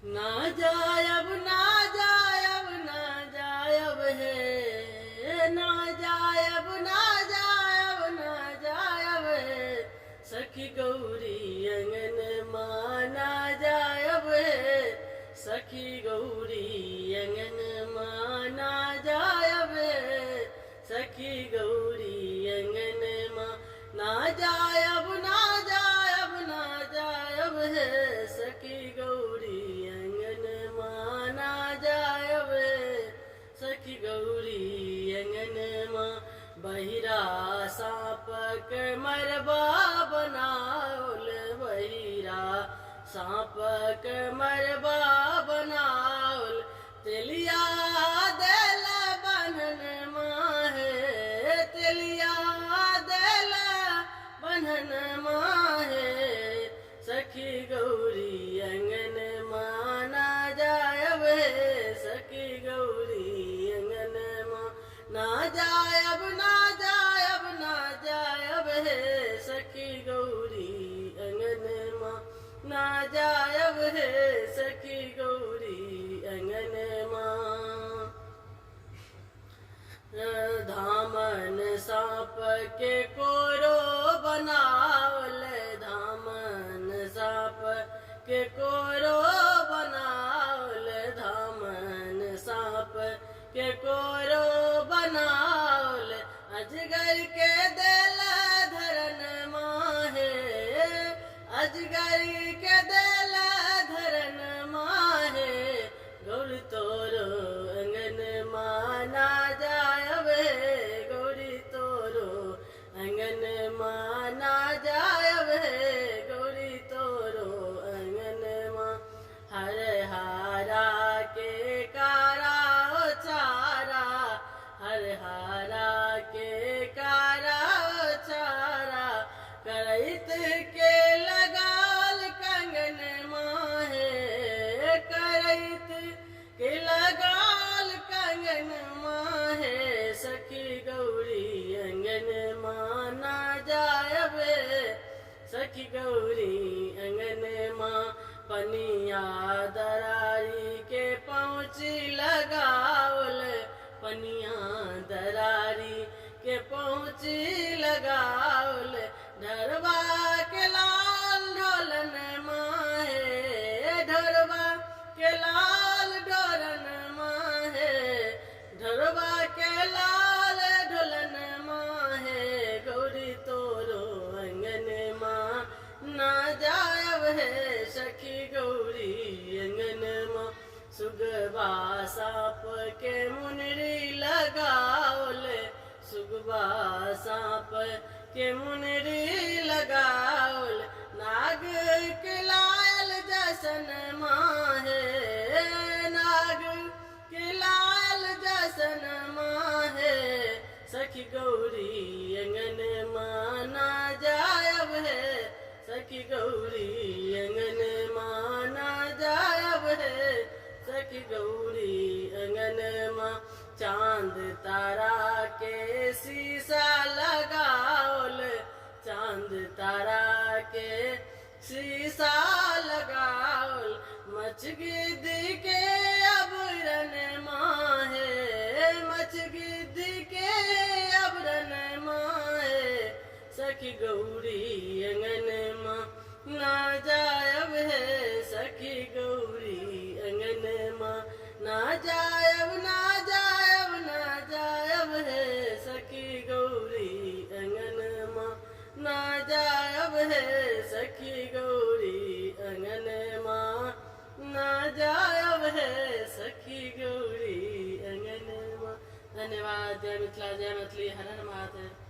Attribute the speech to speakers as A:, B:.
A: ना जायब ना जायब ना जायब है, ना जायब ना जायब ना जायब है, सखी गौरी अंगन माँ ना जायब है, सखी गौरी अंगन माँ ना जायब है, सखी गौरी अंगन माँ ना जायब ना जायब ना जायब है, सखी गौरी सखी गौरी अंगन माँ बहिरा सांप के मरबा बनाओल, बहिरा सांप के मरबा बनाओल, तेलिया देल बन्हन माँ है, तेलिया देल बन्हन माँ है, सखी गौरी अंगन माँ ना जायब है, सखी गौरी ना जायब ना जायब ना जायब है, सखी गौरी अंगन माँ ना जायब है, सखी गौरी अंगन माँ। धामन सांप के कोरो बनावल, धामन सांप के कोरो बनावल, धामन सांप के कोरो बनावल, अजगर के दिल धरन माँ है, अजगर के दिल धरन माँ है, गौरी तोरो अंगन माँ ना जायब है, गौरी तोरो अंगन माँ ना जायब है, गौरी तोरो अंगन माँ। हर हारा के कारा चारा, हर हारा के कारा चारा, करैत के लगाल कंगन माँ है, करैत के लगाल कंगन माँ है, सखी गौरी अंगन माँ ना जायब है, सखी गौरी अंगन माँ। पनिया दरारी के पहुँची लगावल, पनिया दरारी के पहुँची लगावल, ढरवा के लाल ढोलन माँ है, ढरवा के लाल ढोलन माँ है, ढरवा के लाल ढोलन माँ है, गौरी तोरो अंगन माँ ना जायब है, सखी गौरी अंगन माँ। सुगबा सांप के मुनरी लगावल, सुगबा सांप के मुनरी लगावल, नाग के लाल जसन माँ है, नाग के लाल जसन माँ है, सखी गौरी अंगन माँ ना जायब है, सखी गौरी अंगन माँ ना जायब है, सखी गौरी अंगन माँ। चांद तारा के शीशा लगावल, चांद तारा के शीशा लगावल, मच गिद्ध के अबरन माँ है, मच गिद्ध के अबरन माँ है, सखी गौरी अंगन माँ ना जायब है, सखी गौरी अंगन माँ ना जायब ना जायब ना जायब है, सखी गौरी अंगन माँ ना जायब है, सखी गौरी अंगन माँ ना जायब है, सखी गौरी अंगन माँ। धन्यवाद। जय मिथिला, जय मैथिली, हर हर महादेव।